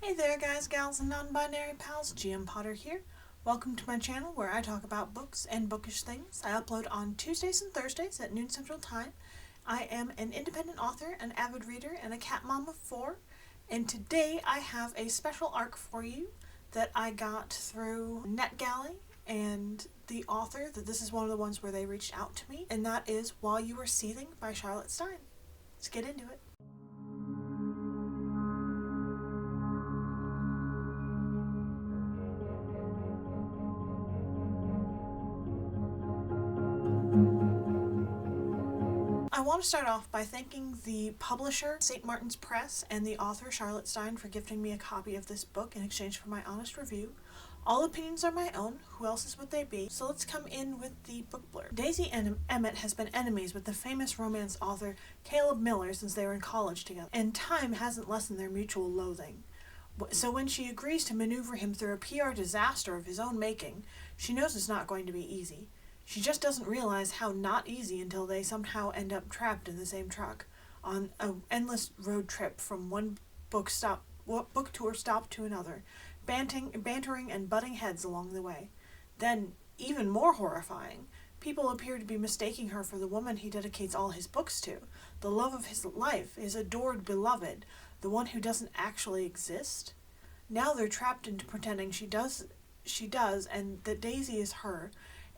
Hey there guys, gals, and non-binary pals, GM Potter here. Welcome to my channel where I talk about books and bookish things. I upload on Tuesdays and Thursdays at noon Central Time. I am an independent author, an avid reader, and a cat mom of 4. And today I have a special arc for you that I got through NetGalley and the author, that this is one of the ones where they reached out to me, and that is While You Were Seething by Charlotte Stein. Let's get into it. I want to start off by thanking the publisher, St. Martin's Press, and the author, Charlotte Stein, for gifting me a copy of this book in exchange for my honest review. All opinions are my own, who else's would they be? So let's come in with the book blurb. Daisy and Emmett has been enemies with the famous romance author Caleb Miller since they were in college together, and time hasn't lessened their mutual loathing. So when she agrees to maneuver him through a PR disaster of his own making, she knows it's not going to be easy. She just doesn't realize how not easy until they somehow end up trapped in the same truck on an endless road trip from one book tour stop to another, bantering and butting heads along the way. Then, even more horrifying, people appear to be mistaking her for the woman he dedicates all his books to, the love of his life, his adored beloved, the one who doesn't actually exist. Now they're trapped into pretending she does, and that Daisy is her,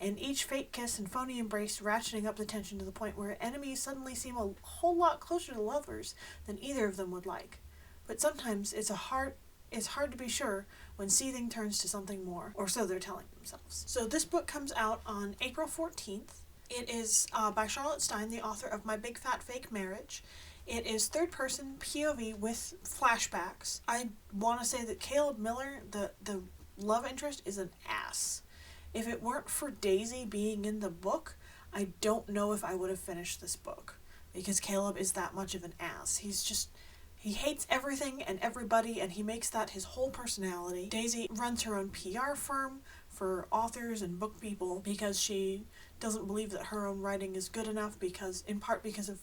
and each fake kiss and phony embrace ratcheting up the tension to the point where enemies suddenly seem a whole lot closer to lovers than either of them would like. But sometimes it's hard to be sure when seething turns to something more, or so they're telling themselves. So this book comes out on April 14th. It is by Charlotte Stein, the author of My Big Fat Fake Marriage. It is third-person POV with flashbacks. I want to say that Caleb Miller, the love interest, is an ass. If it weren't for Daisy being in the book, I don't know if I would have finished this book, because Caleb is that much of an ass. He hates everything and everybody, and he makes that his whole personality. Daisy runs her own PR firm for authors and book people because she doesn't believe that her own writing is good enough, in part because of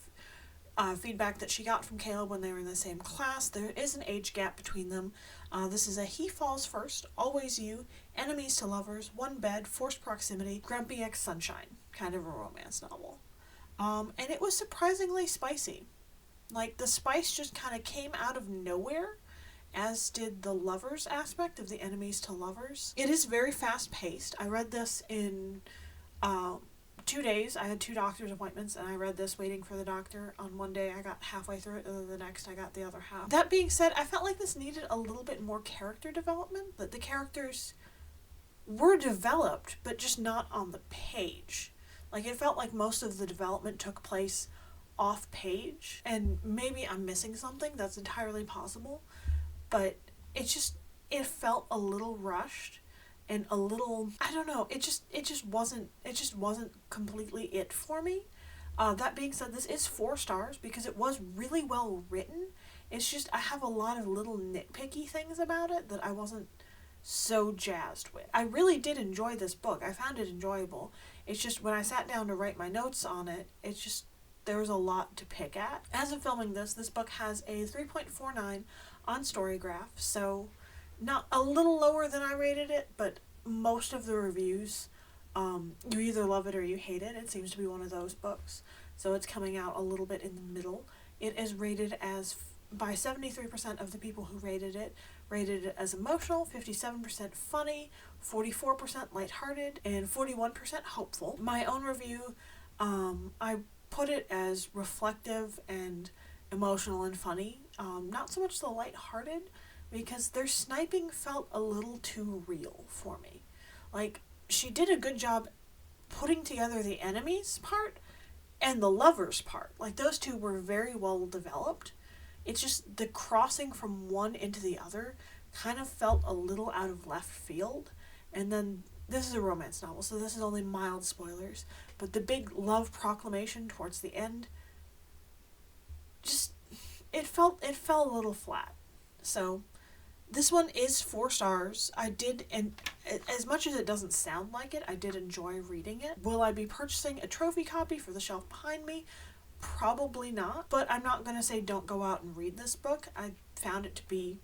feedback that she got from Caleb when they were in the same class. There is an age gap between them. This is a he falls first, always you, enemies to lovers, one bed, forced proximity, grumpy ex-sunshine, kind of a romance novel. And it was surprisingly spicy. Like, the spice just kind of came out of nowhere, as did the lovers aspect of the enemies to lovers. It is very fast-paced. I read this in 2 days. I had 2 doctor's appointments, and I read this waiting for the doctor. On one day I got halfway through it, and then the next I got the other half. That being said, I felt like this needed a little bit more character development, that the characters were developed, but just not on the page. Like, it felt like most of the development took place off page, and maybe I'm missing something, that's entirely possible, but it felt a little rushed and a little, I don't know, it just wasn't completely it for me. That being said, this is 4 stars because it was really well written. It's just, I have a lot of little nitpicky things about it that I wasn't so jazzed with. I really did enjoy this book. I found it enjoyable. It's just, when I sat down to write my notes on it, there was a lot to pick at. As of filming this book has a 3.49 on Storygraph, so not a little lower than I rated it, but most of the reviews, you either love it or you hate it. It seems to be one of those books, so it's coming out a little bit in the middle. It is rated by 73% of the people who rated it as emotional, 57% funny, 44% lighthearted, and 41% hopeful. My own review, I put it as reflective and emotional and funny, not so much the lighthearted, because their sniping felt a little too real for me. Like, she did a good job putting together the enemies part and the lovers part. Like, those two were very well developed. It's just the crossing from one into the other kind of felt a little out of left field. And then, this is a romance novel, so this is only mild spoilers, but the big love proclamation towards the end, just, it fell a little flat. So, this one is 4 stars. And as much as it doesn't sound like it, I did enjoy reading it. Will I be purchasing a trophy copy for the shelf behind me? Probably not, but I'm not going to say don't go out and read this book. I found it to be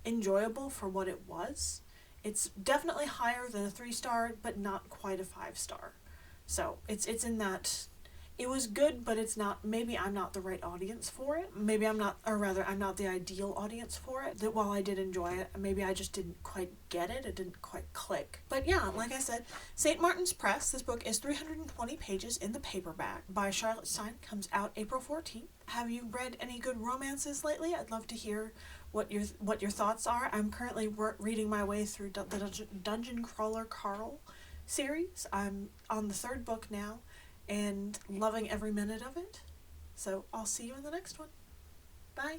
enjoyable for what it was. It's definitely higher than a 3-star, but not quite a 5-star. So it's in that, it was good, but it's not, maybe I'm not the right audience for it. Maybe I'm not, or rather, I'm not the ideal audience for it. That while I did enjoy it, maybe I just didn't quite get it. It didn't quite click. But yeah, like I said, St. Martin's Press. This book is 320 pages in the paperback by Charlotte Stein. Comes out April 14th. Have you read any good romances lately? I'd love to hear what your thoughts are. I'm currently reading my way through the Dungeon Crawler Carl series. I'm on the 3rd book now, and loving every minute of it. So I'll see you in the next one. Bye.